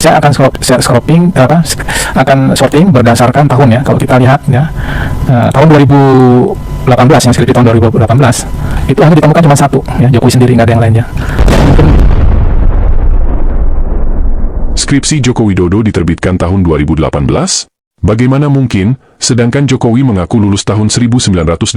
Saya akan akan sorting berdasarkan tahun ya. Kalau kita lihat ya, tahun 2018 yang skripsi tahun 2018 itu hanya ditemukan cuma satu ya, Jokowi sendiri, nggak ada yang lainnya. Skripsi Joko Widodo diterbitkan tahun 2018? Bagaimana mungkin, sedangkan Jokowi mengaku lulus tahun 1985?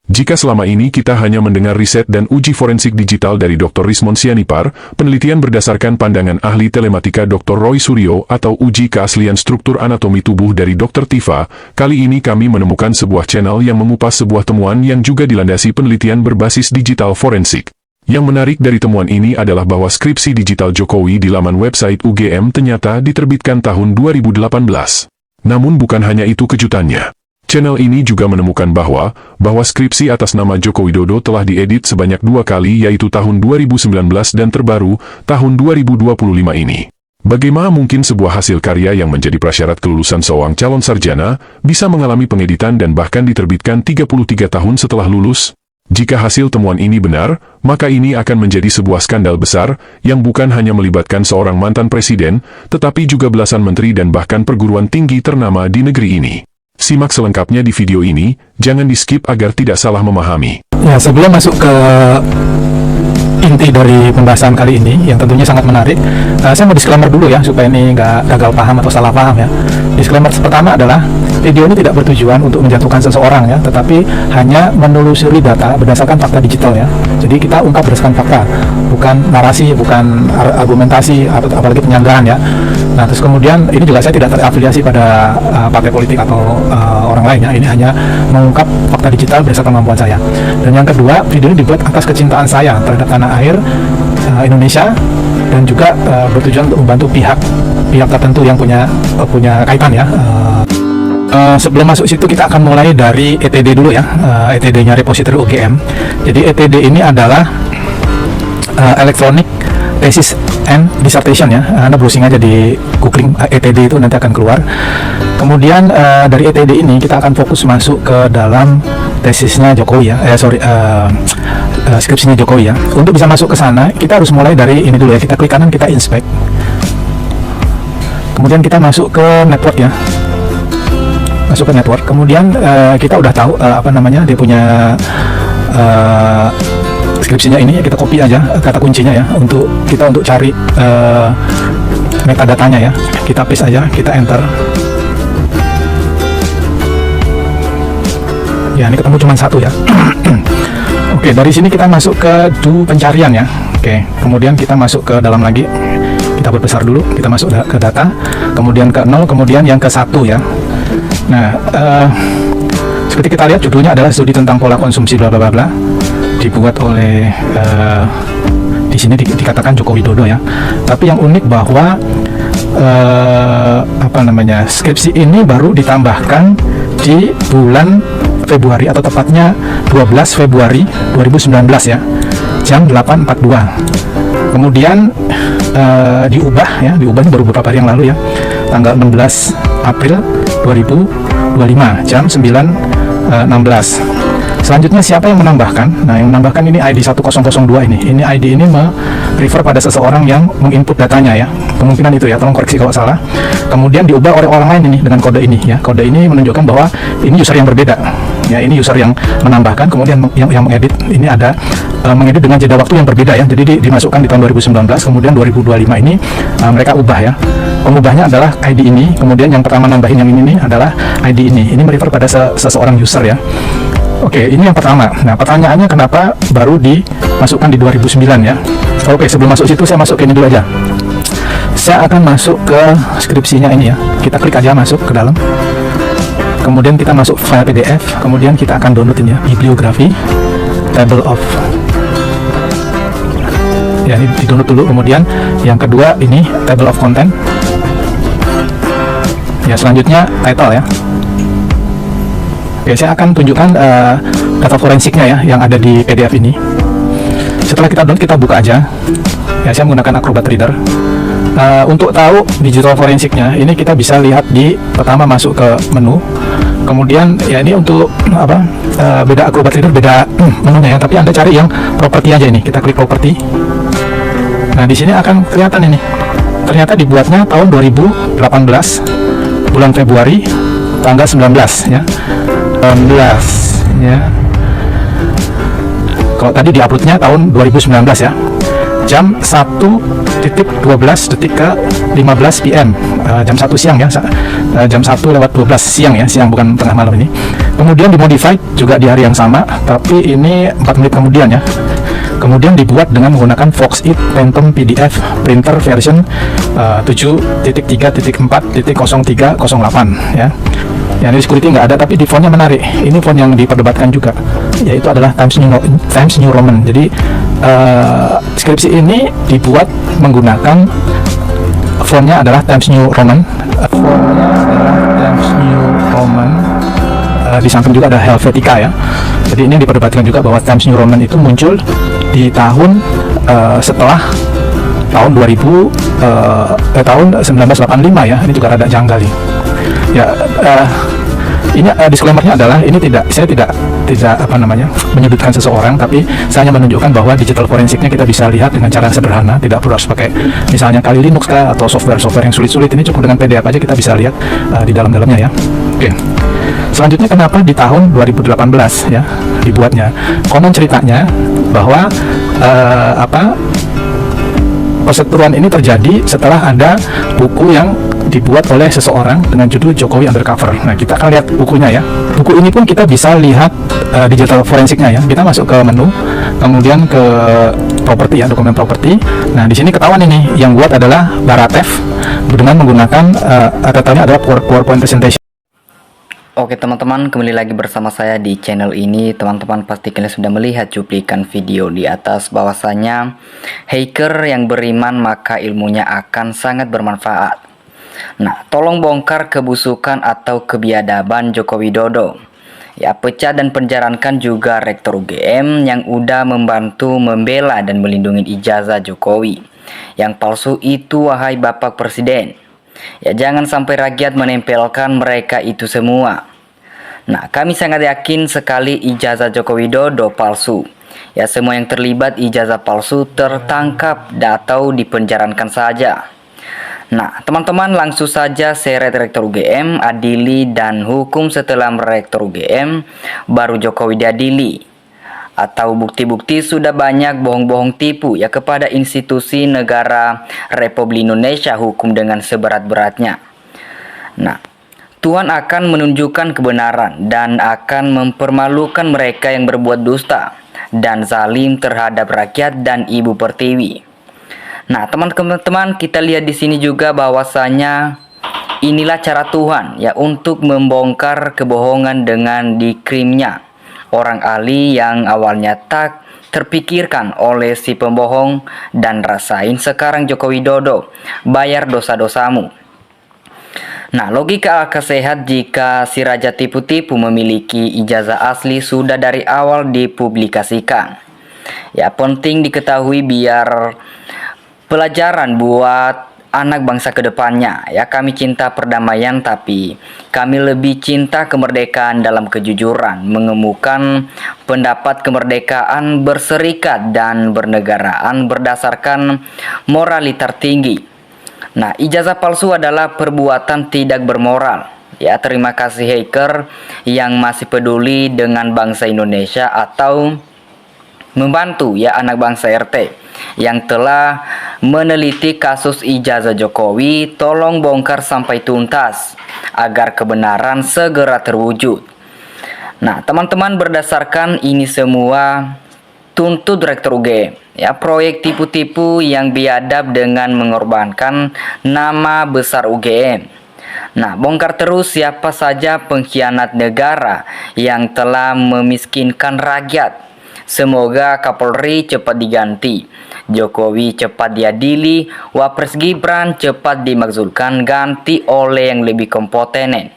Jika selama ini kita hanya mendengar riset dan uji forensik digital dari Dr. Rismond Sianipar, penelitian berdasarkan pandangan ahli telematika Dr. Roy Suryo atau uji keaslian struktur anatomi tubuh dari Dr. Tifa, kali ini kami menemukan sebuah channel yang mengupas sebuah temuan yang juga dilandasi penelitian berbasis digital forensik. Yang menarik dari temuan ini adalah bahwa skripsi digital Jokowi di laman website UGM ternyata diterbitkan tahun 2018. Namun bukan hanya itu kejutannya. Channel ini juga menemukan bahwa skripsi atas nama Joko Widodo telah diedit sebanyak 2 kali, yaitu tahun 2019 dan terbaru, tahun 2025 ini. Bagaimana mungkin sebuah hasil karya yang menjadi prasyarat kelulusan seorang calon sarjana bisa mengalami pengeditan dan bahkan diterbitkan 33 tahun setelah lulus? Jika hasil temuan ini benar, maka ini akan menjadi sebuah skandal besar yang bukan hanya melibatkan seorang mantan presiden, tetapi juga belasan menteri dan bahkan perguruan tinggi ternama di negeri ini. Simak selengkapnya di video ini, jangan di-skip agar tidak salah memahami. Ya, sebelum masuk ke inti dari pembahasan kali ini, yang tentunya sangat menarik, saya mau disclaimer dulu ya, supaya ini nggak gagal paham atau salah paham ya. Disclaimer pertama adalah, video ini tidak bertujuan untuk menjatuhkan seseorang ya, tetapi hanya menelusuri data berdasarkan fakta digital ya. Jadi kita ungkap berdasarkan fakta, bukan narasi, bukan argumentasi, atau apalagi penyanderaan ya. Nah, terus kemudian ini juga saya tidak terafiliasi pada partai politik atau orang lainnya. Ini hanya mengungkap fakta digital berdasarkan kemampuan saya. Dan yang kedua, video ini dibuat atas kecintaan saya terhadap tanah air Indonesia, dan juga bertujuan untuk membantu pihak tertentu yang punya kaitan ya. Sebelum masuk situ, kita akan mulai dari ETD dulu ya, ETD-nya repository UGM. Jadi ETD ini adalah Electronic Thesis and Dissertation ya. Anda browsing aja di googling ETD itu nanti akan keluar. Kemudian dari ETD ini kita akan fokus masuk ke dalam tesisnya Jokowi ya, skripsinya Jokowi ya. Untuk bisa masuk ke sana, kita harus mulai dari ini dulu ya. Kita klik kanan, kita inspect. Kemudian kita masuk ke network ya. Masuk ke network. Kemudian kita udah tahu dia punya skripsinya ini, kita copy aja kata kuncinya ya, untuk cari metadatanya ya. Kita paste aja, kita enter. Ya, ini ketemu cuma satu ya. Oke, dari sini kita masuk ke do pencarian ya. Oke, kemudian kita masuk ke dalam lagi. Kita perbesar dulu, kita masuk ke data, kemudian ke 0, kemudian yang ke 1 ya. Nah, seperti kita lihat judulnya adalah studi tentang pola konsumsi bla bla bla bla, dibuat oleh di sini dikatakan Joko Widodo ya. Tapi yang unik bahwa skripsi ini baru ditambahkan di bulan Februari, atau tepatnya 12 Februari 2019 ya, jam 8.42. Kemudian diubah ini baru beberapa hari yang lalu ya, tanggal 16 April 2025 jam 9.16. Selanjutnya siapa yang menambahkan? Nah, yang menambahkan ini ID 1002 ini. Ini ID ini refer pada seseorang yang menginput datanya ya. Kemungkinan itu ya, tolong koreksi kalau salah. Kemudian diubah oleh orang lain ini dengan kode ini ya. Kode ini menunjukkan bahwa ini user yang berbeda. Ya, ini user yang menambahkan, kemudian yang mengedit ini ada mengedit dengan jeda waktu yang berbeda ya. Jadi dimasukkan di tahun 2019, kemudian 2025 ini mereka ubah ya. Pengubahnya adalah ID ini, kemudian yang pertama nambahin yang ini nih adalah ID ini. Ini merefer pada seseorang user ya. Oke, ini yang pertama. Nah, pertanyaannya kenapa baru dimasukkan di 2009 ya? Oke, sebelum masuk situ saya masuk ke ini dulu aja. Saya akan masuk ke skripsinya ini ya. Kita klik aja masuk ke dalam. Kemudian kita masuk file PDF, kemudian kita akan download ini ya, bibliografi, table of. Ya, ini di-download dulu. Kemudian yang kedua ini table of content. Ya, selanjutnya title ya. Oke, saya akan tunjukkan data forensiknya ya, yang ada di PDF ini. Setelah kita download, kita buka aja. Ya, saya menggunakan Acrobat Reader. Untuk tahu digital forensiknya, ini kita bisa lihat di pertama masuk ke menu. Kemudian ya, ini untuk beda Acrobat Reader, beda menunya ya. Tapi Anda cari yang properti aja ini. Kita klik properti. Nah, di sini akan kelihatan ini ternyata dibuatnya tahun 2018 bulan Februari tanggal 19 ya. 19 ya. Kalau tadi diuploadnya tahun 2019 ya. Jam 1.12 detik ke 15 PM, jam 1 siang ya, jam 1:12 siang ya, siang bukan tengah malam ini. Kemudian dimodified juga di hari yang sama, tapi ini 4 menit kemudian ya. Kemudian dibuat dengan menggunakan Foxit Phantom PDF printer version 7.3.4.0308 ya. Yang ini security nggak ada, tapi di fontnya menarik. Ini font yang diperdebatkan juga, yaitu adalah Times New Roman. Jadi skripsi ini dibuat menggunakan fontnya adalah Times New Roman. Fontnya adalah Times New Roman. Di samping juga ada Helvetica ya. Jadi ini diperdebatkan juga bahwa Times New Roman itu muncul di tahun setelah tahun 1985 ya. Ini juga rada janggal nih. Ya, ini disclaimer-nya adalah ini saya tidak menyudutkan seseorang, tapi saya hanya menunjukkan bahwa digital forensiknya kita bisa lihat dengan cara sederhana, tidak perlu harus pakai misalnya Kali Linux kah, atau software yang sulit-sulit. Ini cukup dengan PDF aja kita bisa lihat di dalamnya ya. Oke. Selanjutnya kenapa di tahun 2018 ya dibuatnya? Konon ceritanya bahwa perseteruan ini terjadi setelah ada buku yang dibuat oleh seseorang dengan judul Jokowi Undercover. Nah, kita akan lihat bukunya ya. Buku ini pun kita bisa lihat digital forensiknya ya. Kita masuk ke menu, kemudian ke properti ya, dokumen properti. Nah, di sini ketahuan ini yang buat adalah Baratev dengan menggunakan datanya adalah PowerPoint presentation. Oke teman-teman, kembali lagi bersama saya di channel ini. Teman-teman pasti kalian sudah melihat cuplikan video di atas bahwasanya hacker yang beriman maka ilmunya akan sangat bermanfaat. Nah, tolong bongkar kebusukan atau kebiadaban Joko Widodo. Ya, pecah dan penjarakan juga Rektor UGM yang udah membantu membela dan melindungi ijazah Jokowi. Yang palsu itu wahai Bapak Presiden. Ya, jangan sampai rakyat menempelkan mereka itu semua. Nah, kami sangat yakin sekali ijazah Joko Widodo palsu. Ya, semua yang terlibat ijazah palsu tertangkap atau dipenjarakan saja. Nah, teman-teman langsung saja seret Rektor UGM, adili dan hukum setelah Rektor UGM, baru Jokowi diadili. Atau bukti-bukti sudah banyak bohong-bohong tipu ya kepada institusi negara Republik Indonesia, hukum dengan seberat-beratnya. Nah, Tuhan akan menunjukkan kebenaran dan akan mempermalukan mereka yang berbuat dusta dan zalim terhadap rakyat dan Ibu Pertiwi. Nah, teman-teman, kita lihat di sini juga bahwasanya inilah cara Tuhan ya untuk membongkar kebohongan dengan dikrimnya orang ahli yang awalnya tak terpikirkan oleh si pembohong, dan rasain sekarang Joko Widodo bayar dosa-dosamu. Nah, logika akal sehat jika si raja tipu-tipu memiliki ijazah asli sudah dari awal dipublikasikan. Ya, penting diketahui biar pelajaran buat anak bangsa kedepannya. Ya, kami cinta perdamaian, tapi kami lebih cinta kemerdekaan dalam kejujuran, mengemukan pendapat kemerdekaan berserikat dan bernegaraan berdasarkan moralitas tinggi. Nah, ijazah palsu adalah perbuatan tidak bermoral. Ya, terima kasih hacker yang masih peduli dengan bangsa Indonesia atau membantu ya anak bangsa RT yang telah meneliti kasus ijazah Jokowi. Tolong bongkar sampai tuntas agar kebenaran segera terwujud. Nah, teman-teman, berdasarkan ini semua tuntut Rektor UGM ya, proyek tipu-tipu yang biadab dengan mengorbankan nama besar UGM. Nah, bongkar terus siapa saja pengkhianat negara yang telah memiskinkan rakyat. Semoga Kapolri cepat diganti, Jokowi cepat diadili, Wapres Gibran cepat dimakzulkan ganti oleh yang lebih kompeten.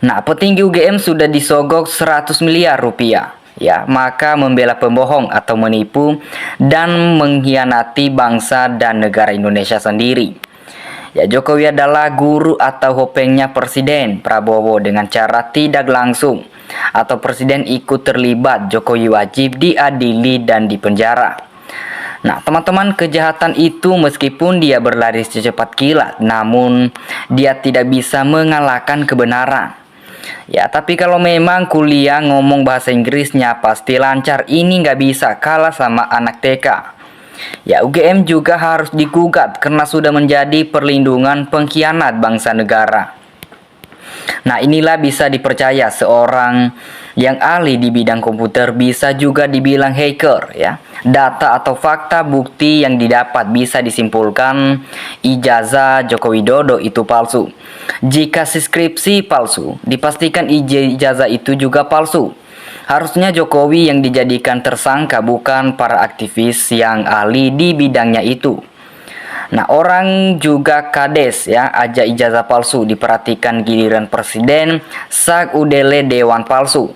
Nah, petinggi UGM sudah disogok 100 miliar rupiah. Ya, maka membela pembohong atau menipu dan mengkhianati bangsa dan negara Indonesia sendiri. Ya, Jokowi adalah guru atau hopengnya Presiden Prabowo dengan cara tidak langsung, atau Presiden ikut terlibat, Jokowi wajib diadili dan dipenjara. Nah, teman-teman, kejahatan itu meskipun dia berlari secepat kilat, namun dia tidak bisa mengalahkan kebenaran. Ya, tapi kalau memang kuliah ngomong bahasa Inggrisnya pasti lancar, ini nggak bisa kalah sama anak TK. Ya, UGM juga harus digugat karena sudah menjadi perlindungan pengkhianat bangsa negara. Nah, inilah bisa dipercaya seorang yang ahli di bidang komputer bisa juga dibilang hacker, ya. Data atau fakta bukti yang didapat bisa disimpulkan ijazah Joko Widodo itu palsu. Jika skripsi palsu, dipastikan ijazah itu juga palsu. Harusnya Jokowi yang dijadikan tersangka, bukan para aktivis yang ahli di bidangnya itu. Nah, orang juga kades ya, aja ijazah palsu, diperhatikan giliran presiden sak udele dewan palsu.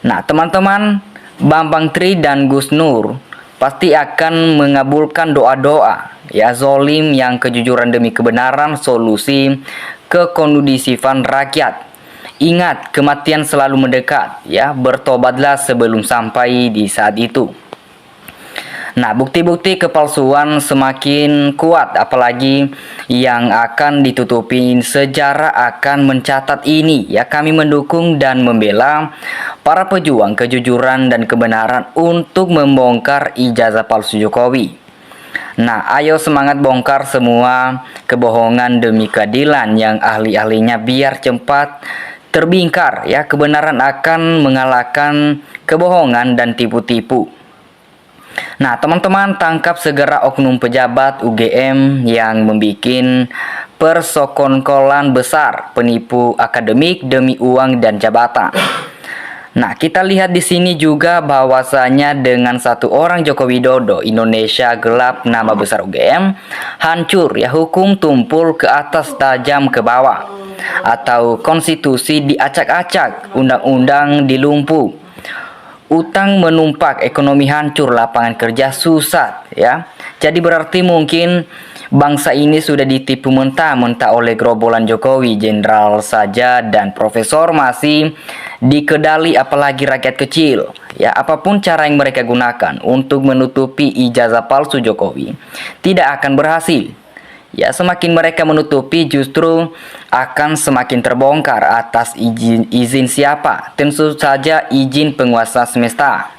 Nah, teman-teman, Bambang Tri dan Gus Nur pasti akan mengabulkan doa-doa ya zolim yang kejujuran demi kebenaran solusi kekondusifan rakyat. Ingat, kematian selalu mendekat ya, bertobatlah sebelum sampai di saat itu. Nah, bukti-bukti kepalsuan semakin kuat, apalagi yang akan ditutupin sejarah akan mencatat ini. Ya, kami mendukung dan membela para pejuang kejujuran dan kebenaran untuk membongkar ijazah palsu Jokowi. Nah, ayo semangat bongkar semua kebohongan demi keadilan yang ahli-ahlinya biar cepat terbingkar. Ya, kebenaran akan mengalahkan kebohongan dan tipu-tipu. Nah, teman-teman, tangkap segera oknum pejabat UGM yang membuat persekongkolan besar penipu akademik demi uang dan jabatan. Nah, kita lihat di sini juga bahwasanya dengan satu orang Joko Widodo, Indonesia gelap, nama besar UGM hancur ya, hukum tumpul ke atas tajam ke bawah, atau konstitusi diacak-acak, undang-undang dilumpuh. Utang menumpak, ekonomi hancur, lapangan kerja susah ya. Jadi berarti mungkin bangsa ini sudah ditipu mentah-mentah oleh gerombolan Jokowi. Jenderal saja dan profesor masih dikedali, apalagi rakyat kecil. Ya, apapun cara yang mereka gunakan untuk menutupi ijazah palsu Jokowi tidak akan berhasil. Ya, semakin mereka menutupi justru akan semakin terbongkar atas izin siapa. Tentu saja izin penguasa semesta.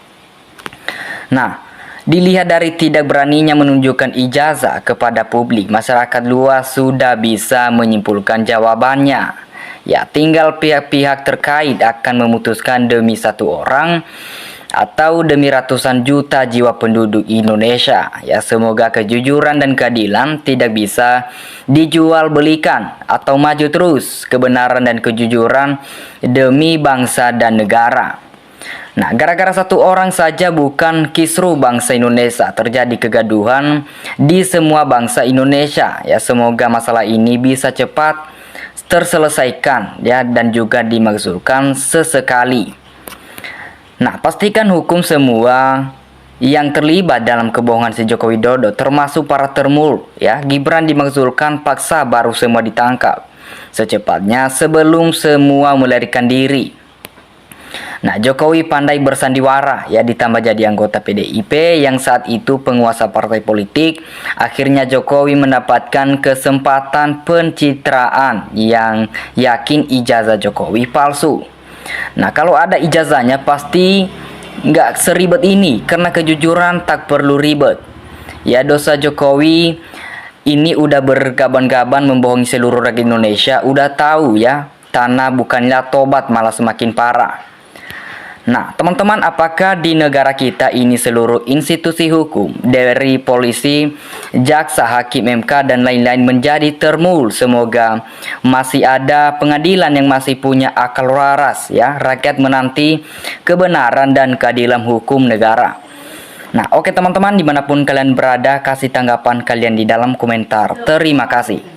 Nah, dilihat dari tidak beraninya menunjukkan ijazah kepada publik, masyarakat luas sudah bisa menyimpulkan jawabannya. Ya, tinggal pihak-pihak terkait akan memutuskan demi satu orang atau demi ratusan juta jiwa penduduk Indonesia. Ya, semoga kejujuran dan keadilan tidak bisa dijual belikan atau maju terus. Kebenaran dan kejujuran demi bangsa dan negara. Nah, gara-gara satu orang saja bukan kisruh bangsa Indonesia, terjadi kegaduhan di semua bangsa Indonesia. Ya, semoga masalah ini bisa cepat terselesaikan ya, dan juga dimakzulkan sesekali. Nah, pastikan hukum semua yang terlibat dalam kebohongan si Joko Widodo, termasuk para termul ya. Gibran dimakzulkan paksa, baru semua ditangkap secepatnya sebelum semua melarikan diri. Nah, Jokowi pandai bersandiwara ya, ditambah jadi anggota PDIP yang saat itu penguasa partai politik. Akhirnya Jokowi mendapatkan kesempatan pencitraan yang yakin ijazah Jokowi palsu. Nah, kalau ada ijazahnya pasti nggak seribet ini, karena kejujuran tak perlu ribet. Ya, dosa Jokowi ini udah bergaban-gaban membohongi seluruh rakyat Indonesia. Udah tahu ya, tanah bukannya tobat malah semakin parah. Nah, teman-teman, apakah di negara kita ini seluruh institusi hukum dari polisi, jaksa, hakim, MK dan lain-lain menjadi termul? Semoga masih ada pengadilan yang masih punya akal waras ya. Rakyat menanti kebenaran dan keadilan hukum negara. Nah, oke teman-teman, dimanapun kalian berada, kasih tanggapan kalian di dalam komentar. Terima kasih.